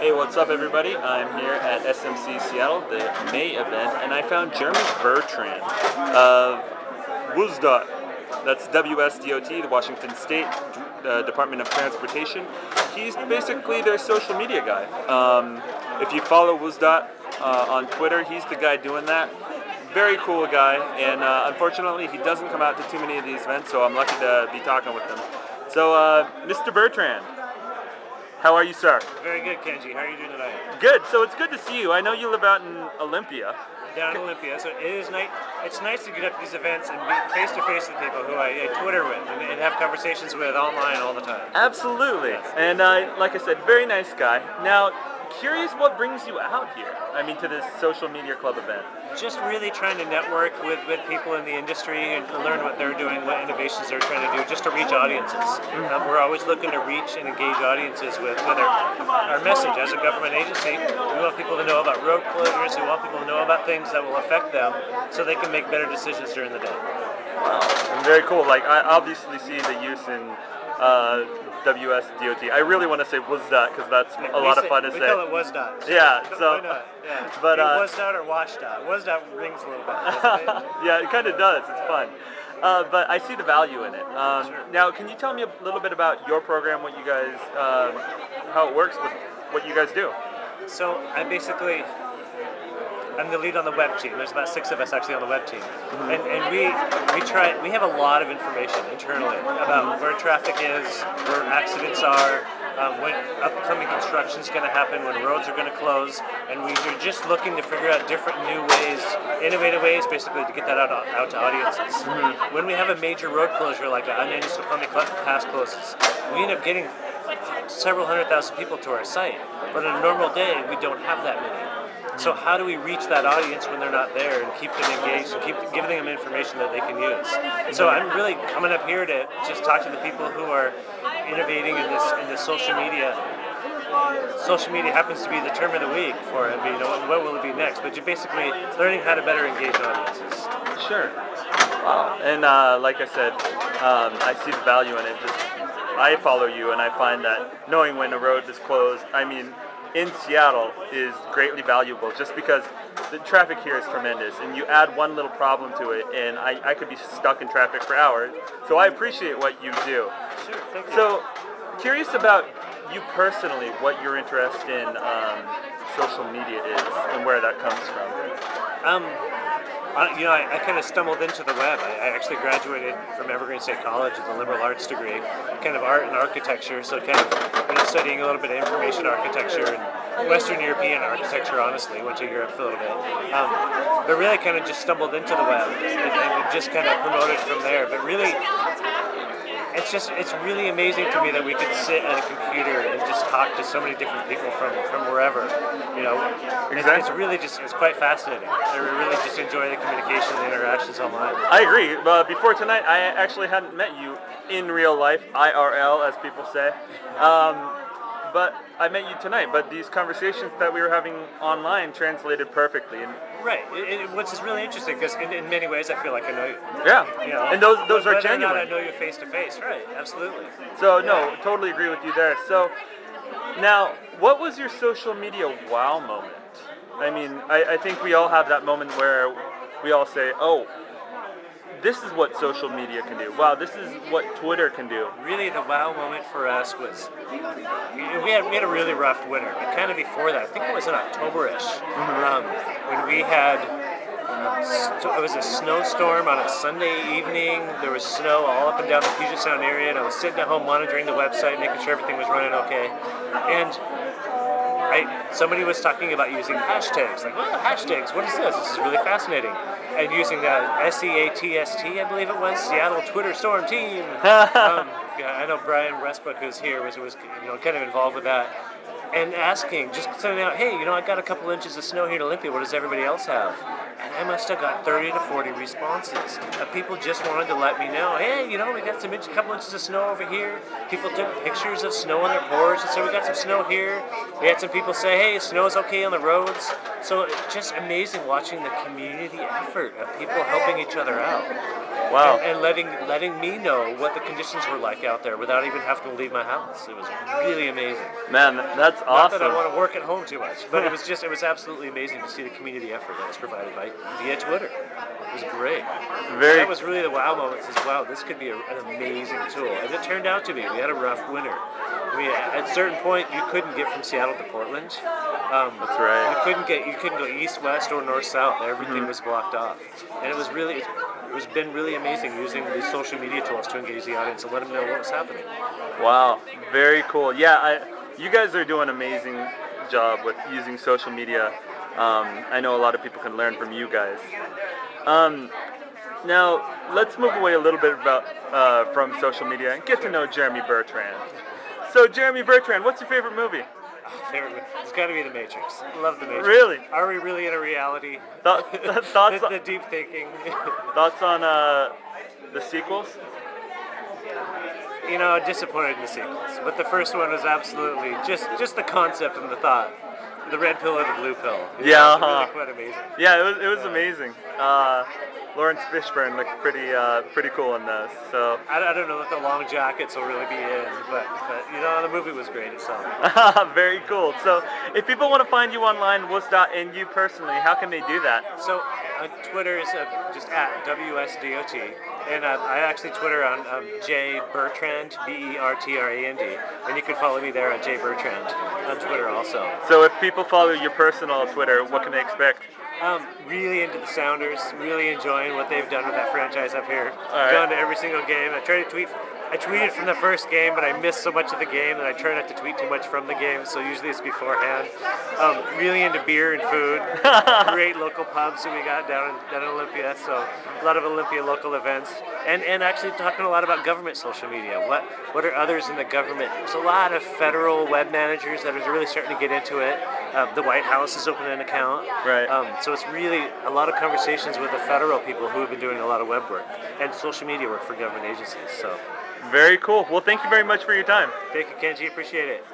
Hey, what's up, everybody? I'm here at SMC Seattle, the May event, and I found Jeremy Bertrand of WSDOT. That's WSDOT, the Washington State Department of Transportation. He's basically their social media guy. If you follow WSDOT on Twitter, he's the guy doing that. Very cool guy, and unfortunately, he doesn't come out to too many of these events, so I'm lucky to be talking with him. So, Mr. Bertrand, how are you, sir? Very good, Kenji. How are you doing tonight? Good. So it's good to see you. I know you live out in Olympia. Down in Olympia. So it is nice. It's nice to get up to these events and be face to face with people who I Twitter with and have conversations with online all the time. Absolutely. Yes. And like I said, very nice guy. Now, curious what brings you out here? I mean, to this social media club event. Just really trying to network with people in the industry and learn what they're doing, what innovations they're trying to do, just to reach audiences. We're always looking to reach and engage audiences with our message. As a government agency, we want people to know about road closures, we want people to know about things that will affect them so they can make better decisions during the day. Wow, and very cool. Like, I obviously see the use in WSDOT. I really want to say WSDOT because that's a lot of fun to say. We call it WSDOT. Yeah, so. Why not? Yeah. But WSDOT or WashDOT. WSDOT rings a little bit. Yeah, it kind of does. It's fun. But I see the value in it. Sure. Now, can you tell me a little bit about your program, what you guys, how it works with what you guys do? So I'm the lead on the web team. There's about 6 of us actually on the web team, and we have a lot of information internally about where traffic is, where accidents are, when upcoming construction is going to happen, when roads are going to close, and we're just looking to figure out different new ways, innovative ways, basically to get that out to audiences. When we have a major road closure like the Onion Snoqualmie Pass closes, we end up getting several 100,000 people to our site, but on a normal day we don't have that many. So how do we reach that audience when they're not there and keep them engaged and keep giving them information that they can use? So I'm really coming up here to just talk to the people who are innovating in this social media. Social media happens to be the term of the week for it. You know, what will it be next? But you're basically learning how to better engage audiences. Sure. Wow. And like I said, I see the value in it. I follow you, and I find that knowing when a road is closed, I mean, in Seattle is greatly valuable just because the traffic here is tremendous, and you add one little problem to it and I could be stuck in traffic for hours. So I appreciate what you do. Sure, thank you. So curious about you personally, what your interest in social media is and where that comes from. I kind of stumbled into the web. I actually graduated from Evergreen State College with a liberal arts degree, kind of art and architecture, so kind of studying a little bit of information architecture and Western European architecture, honestly. Went to Europe for a little bit. But really kind of just stumbled into the web and just kind of promoted from there. But really, it's really amazing to me that we could sit at a computer and just talk to so many different people from wherever. You know, exactly. It's really it's quite fascinating. I really just enjoy the communication and the interactions online. I agree. Before tonight, I actually hadn't met you in real life, IRL, as people say. But I met you tonight. But these conversations that we were having online translated perfectly. And right. Which is really interesting because in many ways I feel like I know you. Yeah. You know, and those are genuine. Or not I know you face to face. Right. Absolutely. So no, totally agree with you there. So now, what was your social media wow moment? I mean, I think we all have that moment where we all say, oh, this is what social media can do. Wow, this is what Twitter can do. Really, the wow moment for us was, we had a really rough winter, but kind of before that, I think it was in October-ish, when we had, it was a snowstorm on a Sunday evening. There was snow all up and down the Puget Sound area, and I was sitting at home monitoring the website, making sure everything was running okay. And somebody was talking about using hashtags. Like, oh, hashtags, what is this? This is really fascinating. And using the SEATST, I believe it was, Seattle Twitter Storm Team. I know Brian Westbrook, who's here, was kind of involved with that. And asking, just sending out, hey, I got a couple inches of snow here in Olympia. What does everybody else have? and I must have got 30 to 40 responses. People just wanted to let me know, hey, you know, we got some couple inches of snow over here. People took pictures of snow on their porch and said, we got some snow here. We had some people say, hey, snow's okay on the roads. So it's just amazing watching the community effort of people helping each other out. Wow. And letting me know what the conditions were like out there without even having to leave my house. It was really amazing. Man, that's awesome. Not that I want to work at home too much, but it was absolutely amazing to see the community effort that was provided via Twitter. It was great. That was really the wow moment. Says, wow, this could be an amazing tool, and it turned out to be. We had a rough winter. I mean, at a certain point, you couldn't get from Seattle to Portland. That's right. You couldn't go east, west, or north, south. Everything was blocked off, and it was been really amazing using these social media tools to engage the audience and let them know what was happening. Wow, very cool. Yeah, you guys are doing an amazing job with using social media. I know a lot of people can learn from you guys. Now, let's move away a little bit from social media and get to know Jeremy Bertrand. So, Jeremy Bertrand, what's your favorite movie? It's got to be The Matrix. I love The Matrix. Really? Are we really in a reality? Thoughts the deep thinking. Thoughts on the sequels? You know, disappointed in the sequels. But the first one was absolutely just the concept and the thought. The red pill or the blue pill. Yeah, really quite amazing. Yeah, it was amazing. Lawrence Fishburne looked pretty cool in this. So I don't know that the long jackets will really be in, but you know, the movie was great itself. Very cool. So if people want to find you online, WSDOT, and you personally, how can they do that? So Twitter is just at WSDOT, and I actually Twitter on J Bertrand, Bertrand, and you can follow me there on J Bertrand on Twitter also. So if people follow your personal Twitter, what can they expect? Really into the Sounders, really enjoying what they've done with that franchise up here. Right. Gone to every single game. I tweeted from the first game, but I missed so much of the game that I try not to tweet too much from the game, so usually it's beforehand. Really into beer and food. Great local pubs that we got down in Olympia, so a lot of Olympia local events. And actually talking a lot about government social media. What are others in the government? There's a lot of federal web managers that are really starting to get into it. The White House has opened an account. Right. So it's really a lot of conversations with the federal people who have been doing a lot of web work and social media work for government agencies. So. Very cool. Well, thank you very much for your time. Thank you, Kenji. Appreciate it.